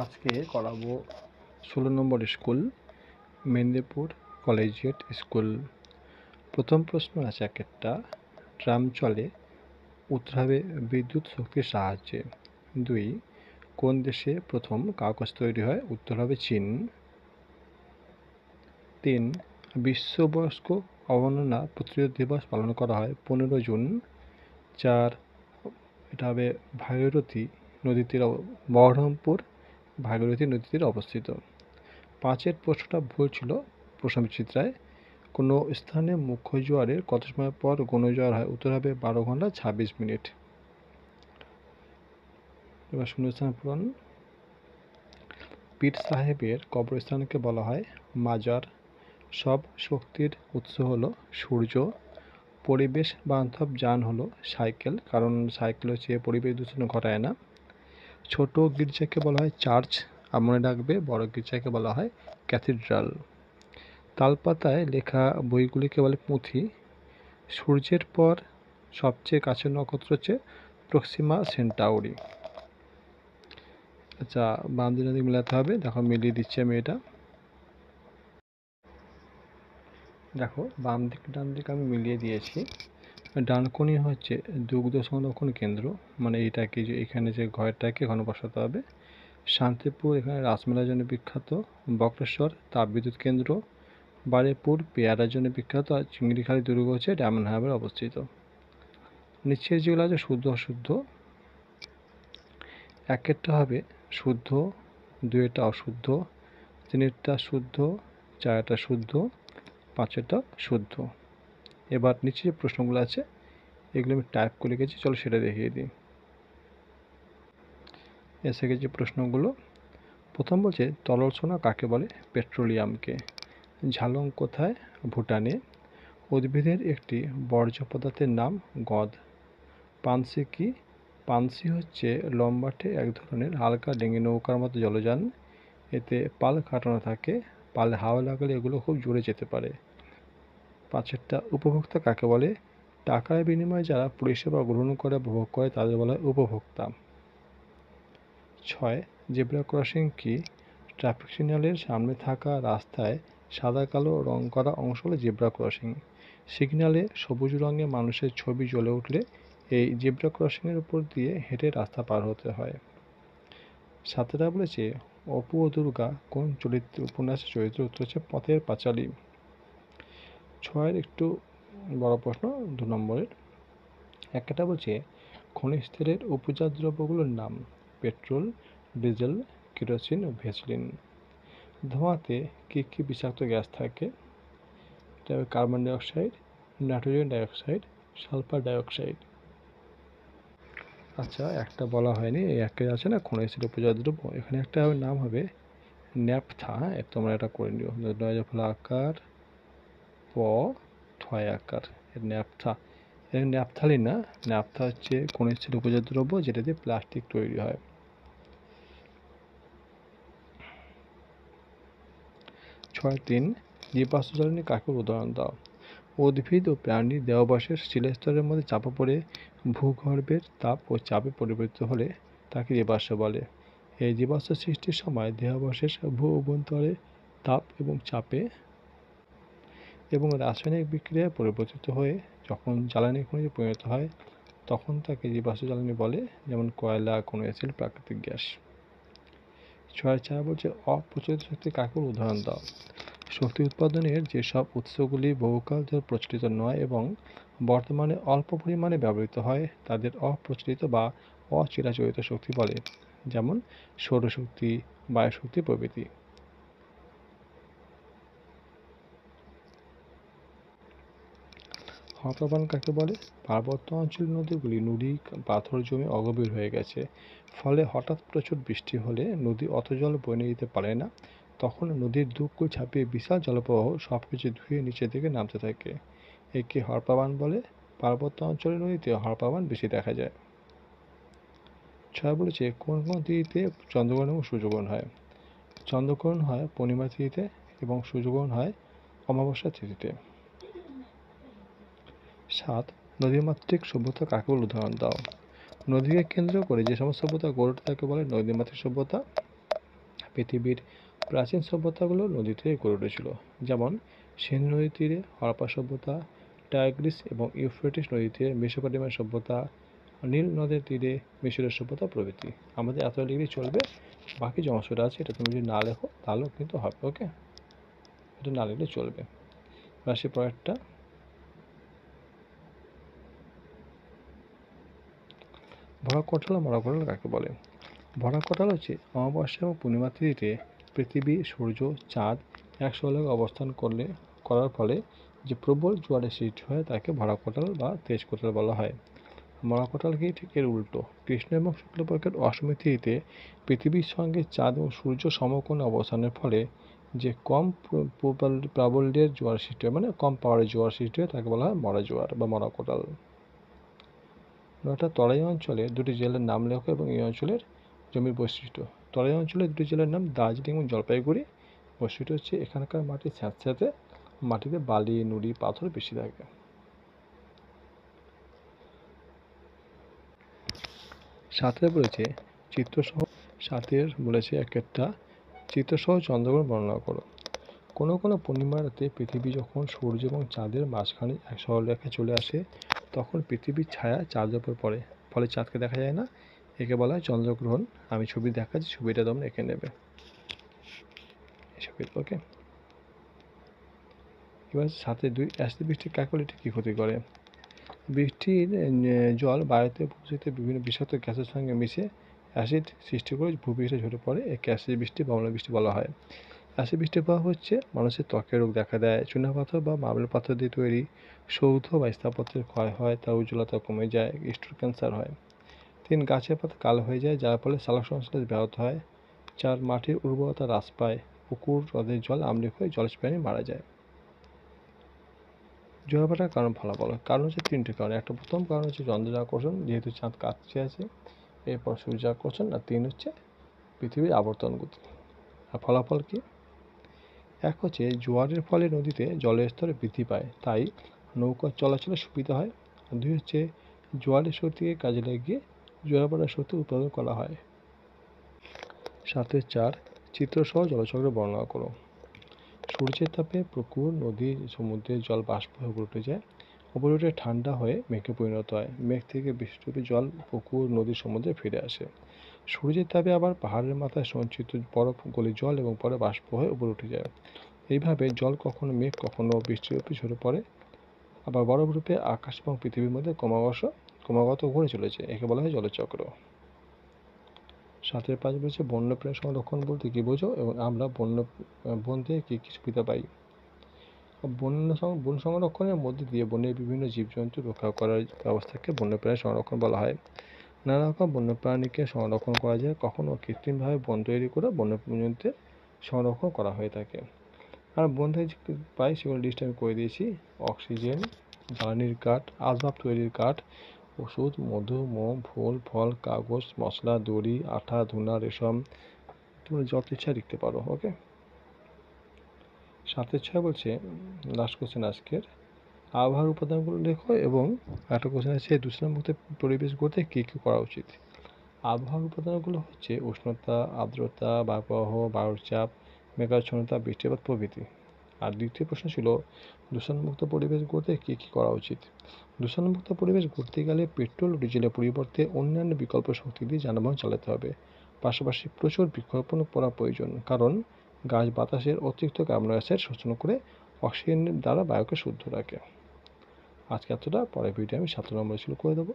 আজকে করাবো 16 নম্বর school Medinipur collegiate school. প্রথম প্রশ্ন আছে একটা, ট্রাম চলে উত্তর হবে বিদ্যুৎ শক্তির সাহায্যে। 2, কোন দেশে প্রথম কাগজ তৈরি হয়? উত্তর হবে চীন। 3, বিশ্ব বয়স্ক অবমাননা প্রতিরোধ দিবস পালন করা হয় 15 জুন। 4, এটা হবে ভাগীরথী নদীর তীরে বহরমপুর ভাগীরথী নদীর তীরে অবস্থিত। 5-এর প্রশ্নটা ভুল ছিল প্রশ্নবিচিত্রায়। কোনো স্থানে মুখ্য জোয়ারের কত সময় পর ঘূর্ণিঝড় হয়? উত্তর হবে 12 ঘন্টা 26 মিনিট। এবার শূন্যস্থান পূরণ। পীর সাহেবের কবরস্থানকে বলা হয় মাজার। সব শক্তির উৎস হলো সূর্য। পরিবেশ বান্ধব যান হলো সাইকেল, কারণ সাইকেল হচ্ছে পরিবেশ দূষণ ঘটায় না। ছোট গির্জাকে বলা হয় চার্চ, আর মনে রাখবে বড় গির্জাকে বলা হয় ক্যাথিড্রাল। তালপাতায় লেখা বইগুলিকে বলে পুঁথি। সূর্যের পর সবচেয়ে কাছের নক্ষত্র হচ্ছে প্রক্সিমা সেন্টাউরি। আচ্ছা, বাম দিক ডান দিক মেলাতে হবে। দেখো মিলিয়ে দিচ্ছি আমি এটা। দেখো বাম দিক ডান দিক আমি মিলিয়ে দিয়েছি। ডানকুনি হচ্ছে দুগ্ধ সংরক্ষণ কেন্দ্র, মানে এটাকে যে এখানে যে ঘরটাকে এখানে বসাতে হবে। শান্তিপুর এখানে রাসমেলার জন্য বিখ্যাত। বক্রেশ্বর তাপবিদ্যুৎ কেন্দ্র। বারেপুর পেয়ারার জন্য বিখ্যাত। আর চিংড়িখালি দুর্গ হচ্ছে ডায়মন্ড হারবারে অবস্থিত। নিচের যেগুলো আছে শুদ্ধ অশুদ্ধ, একেরটা হবে শুদ্ধ, দুইটা অশুদ্ধ, তিনেরটা শুদ্ধ, চারটা শুদ্ধ, পাঁচেরটা শুদ্ধ। এবার নিচে যে প্রশ্নগুলো আছে এগুলো আমি টাইপ করে লিখেছি, চলো সেটা দেখিয়ে দিই। এসে গেছে প্রশ্নগুলো। প্রথম বলছে তরল সোনা কাকে বলে? পেট্রোলিয়ামকে। ঝালং কোথায়? ভুটানে। উদ্ভিদের একটি বর্জ্য পদার্থের নাম গদ। পানসি কি? পানসি হচ্ছে লম্বাটে এক ধরনের হালকা ডিঙি নৌকার মতো জলযান। এতে পাল কাটানো থাকে, পালে হাওয়া লাগলে এগুলো খুব জোরে যেতে পারে। পাঁচেরটা উপভোক্তা কাকে বলে? টাকার বিনিময়ে যারা পরিষেবা গ্রহণ করে উপভোগ করে তাদের বলা হয় উপভোক্তা। 6, জেব্রা ক্রসিং কি? ট্রাফিক সিগন্যালের সামনে থাকা রাস্তায় সাদা কালো রং করা অংশ হলো জেব্রা ক্রসিং। সিগন্যালে সবুজ রঙে মানুষের ছবি জ্বলে উঠলে এই জেব্রা ক্রসিংয়ের উপর দিয়ে হেঁটে রাস্তা পার হতে হয়। 7টা বলেছে অপু ও দুর্গা কোন উপন্যাসের চরিত্র? উত্তর হচ্ছে পথের পাঁচালী। 6-এর একটু বড় প্রশ্ন 2 নম্বরের। একটা বলছে খনিজ তেলের উপজাত দ্রব্যগুলোর নাম। পেট্রোল, ডিজেল, কেরোসিন ও ভ্যাসলিন। ধোঁয়াতে কী কী বিষাক্ত গ্যাস থাকে? এটা carbon dioxide, nitrogen dioxide, sulphur dioxide. আচ্ছা, একটা বলা হয়নি, এই একে আছে না খনিজ তেলের উপজাত দ্রব্য, এখানে একটা নাম হবে ন্যাপথা। তোমরা এটা করে নিও। ফলা আকার প ঠয় আকার, ন্যাপথা। ন্যাপথালিন না, ন্যাপথা হচ্ছে খনিজ তেলের উপজাত দ্রব্য যেটা দিয়ে প্লাস্টিক তৈরি হয়। 6.3, জীবাশ্ম জ্বালানি কাকে উদাহরণ দাও? উদ্ভিদ ও প্রাণীর দেহাবশেষ শিলাস্তরের মধ্যে চাপা পড়ে ভূগর্ভের তাপ ও চাপে পরিবর্তিত হলে তাকে জীবাশ্ম বলে। এই জীবাশ্ম সৃষ্টির সময় দেহাবশেষ ভূ অভ্যন্তরে তাপ এবং চাপে এবং রাসায়নিক বিক্রিয়ায় পরিবর্তিত হয়ে যখন জ্বালানি খনিজে পরিণত হয় তখন তাকে জীবাশ্ম জ্বালানি বলে, যেমন কয়লা, খনিজ তেল, প্রাকৃতিক গ্যাস। 6.4 বলছে অপ্রচলিত শক্তি কাকে উদাহরণ দাও? শক্তি উৎপাদনের যেসব উৎসগুলি বহুকাল ধরে প্রচলিত নয় এবং বর্তমানে অল্প পরিমাণে ব্যবহৃত হয় তাদের অপ্রচলিত বা অচিরাচরিত শক্তি বলে, যেমন সৌরশক্তি, বায়ুশক্তি প্রভৃতি। হরপ্লাবন কাকে বলে? পার্বত্য অঞ্চলের নদীগুলি নুড়ি পাথর জমে অগভীর হয়ে গেছে, ফলে হঠাৎ প্রচুর বৃষ্টি হলে নদী অত জল বয়ে নিয়ে যেতে পারে না, তখন নদীর দুকুল ছাপিয়ে বিশাল জলপ্রবাহ সবকিছু ধুয়ে নিচের দিকে নামতে থাকে। একে হরপ্লাবন বলে। পার্বত্য অঞ্চলের নদীতে হরপ্লাবন বেশি দেখা যায়। 6 বলেছে কোন কোন তিথিতে চন্দ্রগ্রহণ এবং সূর্যগ্রহণ হয়? চন্দ্রগ্রহণ হয় পূর্ণিমা তিথিতে এবং সূর্যগ্রহণ হয় অমাবস্যা তিথিতে। 7, নদীমাতৃক সভ্যতা কাকে বলে উদাহরণ দাও? নদীকে কেন্দ্র করে যে সমস্ত সভ্যতা গড়ে ওঠে তাকে বলে নদীমাতৃক সভ্যতা। পৃথিবীর প্রাচীন সভ্যতাগুলো নদী থেকে গড়ে উঠেছিল, যেমন সিন্ধু নদীর তীরে হরপ্পা সভ্যতা, টাইগ্রিস এবং ইউফ্রেটিস নদীর তীরে মেসোপটেমিয়ার সভ্যতা, নীল নদের তীরে মিশরের সভ্যতা প্রভৃতি। আমাদের এত লিখলেই চলবে, বাকি যে অংশটা আছে এটা তুমি যদি না লেখো তাহলেও কিন্তু হবে। ওকে, এটা না লিখলে চলবে। আসি পরেরটা। ভরা কঠাল মরা কঠাল কাকে বলে? ভরা কঠাল হচ্ছে অমাবস্যা এবং পূর্ণিমা তিথিতে পৃথিবী, সূর্য, চাঁদ একসঙ্গে অবস্থান করার ফলে যে প্রবল জোয়ারের সৃষ্টি হয় তাকে ভরা কঠাল বা তেজ কঠাল বলা হয়। মরা কঠাল কি ঠিক এর উল্টো। কৃষ্ণ এবং শুক্লপক্ষের অষ্টমী তিথিতে পৃথিবীর সঙ্গে চাঁদ ও সূর্য সমকোণে অবস্থানের ফলে যে কম প্রাবল্যের জোয়ার সৃষ্টি হয়, মানে কম পাওয়ারের জোয়ার সৃষ্টি হয়, তাকে বলা হয় মরা জোয়ার বা মরা কঠাল। তরাই অঞ্চলে দুটি জেলার নাম লেখো এবং এই অঞ্চলের জমির বৈশিষ্ট্য। তরাই অঞ্চলের দুটি জেলার নাম দার্জিলিং এবং জলপাইগুড়ি। বৈশিষ্ট্য হচ্ছে এখানকার মাটি স্যাঁতস্যাঁতে, মাটিতে বালি, নুড়ি, পাথর বেশি থাকে। সাথে বলেছে চিত্রসহ, সাথের বলেছে একটা চিত্রসহ চন্দ্রগ্রহণ বর্ণনা করো। কোনো কোনো পূর্ণিমা রাতে পৃথিবী যখন সূর্য এবং চাঁদের মাঝখানে এক সরলরেখায় চলে আসে তখন পৃথিবীর ছায়া চাঁদের উপর পড়ে, ফলে চাঁদকে দেখা যায় না। একে বলা হয় চন্দ্রগ্রহণ। আমি ছবি দেখাচ্ছি, ছবিটা তোমরা এঁকে নেবে ছবি। ওকে, এবার সাথে দুই অ্যাসিড বৃষ্টি কাকে বলে, এটি কী ক্ষতি করে? বৃষ্টির জল বায়ুতে পৌঁছতে বিভিন্ন বিষাক্ত গ্যাসের সঙ্গে মিশে অ্যাসিড সৃষ্টি করে ভূপৃষ্ঠে ঝরে পড়ে। একে অ্যাসিড বৃষ্টি বা অম্ল বৃষ্টি বলা হয়। অ্যাসিড বৃষ্টির প্রভাব হচ্ছে মানুষের ত্বকের রোগ দেখা দেয়, চুনাপাথর বা মার্বেল পাথর দিয়ে তৈরি সৌধ বা স্থাপত্যের ক্ষয় হয়, তার উজ্জ্বলতা কমে যায়, স্টোন ক্যান্সার হয়। 3 গাছের পাতা কালো হয়ে যায় যার ফলে সালোক সংশ্লেষ ব্যাহত হয়। 4 মাটির উর্বরতা হ্রাস পায়, পুকুর হ্রদের জল আম্লিক হয়ে জলজ প্রাণী মারা যায়। জোয়ার কারণ ফলাফল কারণ হচ্ছে 3টি কারণ। একটা প্রথম কারণ হচ্ছে চন্দ্রের আকর্ষণ, যেহেতু চাঁদ কাছে আছে। এরপর সূর্য আকর্ষণ, আর 3 হচ্ছে পৃথিবীর আবর্তন গতি। আর ফলাফল কি? 1 হচ্ছে জোয়ারের ফলে নদীতে জলের স্তর বৃদ্ধি পায়, তাই নৌকা চলাচলের সুবিধা হয়। আর 2 হচ্ছে জোয়ারের শক্তিকে কাজে লাগিয়ে জোয়ার ভাটার শক্তি উৎপাদন করা হয়। 4 চিত্রসহ জলচক্র বর্ণনা করো। সূর্যের তাপে পুকুর, নদী, সমুদ্রের জল বাষ্প হয়ে উপরে উঠে যায়, উপরে উঠে ঠান্ডা হয়ে মেঘে পরিণত হয়। মেঘ থেকে বৃষ্টিরূপে জল পুকুর, নদী, সমুদ্রে ফিরে আসে। সূর্যের তাপে আবার পাহাড়ের মাথায় সঞ্চিত বরফ গলে জল এবং পরে বাষ্প হয়ে উপরে উঠে যায়। এইভাবে জল কখনো মেঘ, কখনো বৃষ্টিরূপে ঝরে পড়ে, আবার বরফ রূপে আকাশ এবং পৃথিবীর মধ্যে ক্রমাগত ঘুরে চলেছে। একে বলা হয় জলচক্র। 5 বলছে বন্যপ্রাণী সংরক্ষণ বলতে কী বোঝো এবং আমরা বন থেকে কী কী সুবিধা পাই। বন সংরক্ষণের মধ্যে দিয়ে বনের বিভিন্ন জীবজন্তু রক্ষা করার ব্যবস্থাকে বন্যপ্রাণী সংরক্ষণ বলা হয়। নানা রকম বন্যপ্রাণীকে সংরক্ষণ করা যায়, কখনো কৃত্রিমভাবে বন তৈরি করে বন্যপ্রাণীদের সংরক্ষণ করা হয়ে থাকে। আর বন থেকে যে পাই সেগুলো লিস্ট আমি করে দিয়েছি। অক্সিজেন, জ্বালানির কাঠ, আসবাব তৈরির কাঠ, ওষুধ, মধু, মোম, ফুল, ফল, কাগজ, মশলা, দড়ি, আঠা, ধুনা, রেশম, তোমরা যত ইচ্ছা লিখতে পারো। ওকে, 7 বলছে লাস্ট কোশ্চেন আজকের, আবহাওয়ার উপাদানগুলো লেখো এবং একটা কোশ্চেন আছে দূষণমুক্ত পরিবেশ গড়তে কী কী করা উচিত। আবহাওয়ার উপাদানগুলো হচ্ছে উষ্ণতা, আর্দ্রতা, বায়ুপ্রবাহ, বায়ুর চাপ, মেঘাচ্ছন্নতা, বৃষ্টিপাত প্রভৃতি। আর দ্বিতীয় প্রশ্ন ছিল দূষণমুক্ত পরিবেশ গড়তে কী কী করা উচিত। দূষণমুক্ত পরিবেশ গড়তে গেলে পেট্রোল ও ডিজেলের পরিবর্তে অন্যান্য বিকল্প শক্তি দিয়ে যানবাহন চালাতে হবে। পাশাপাশি প্রচুর বৃক্ষরোপণ করা প্রয়োজন, কারণ গাছ বাতাসের অতিরিক্ত কার্বন ডাই অক্সাইড শোষণ করে অক্সিজেনের দ্বারা বায়ুকে শুদ্ধ রাখে। আজকে এতটা, পরের ভিডিও আমি 7 নম্বর শুরু করে দেবো।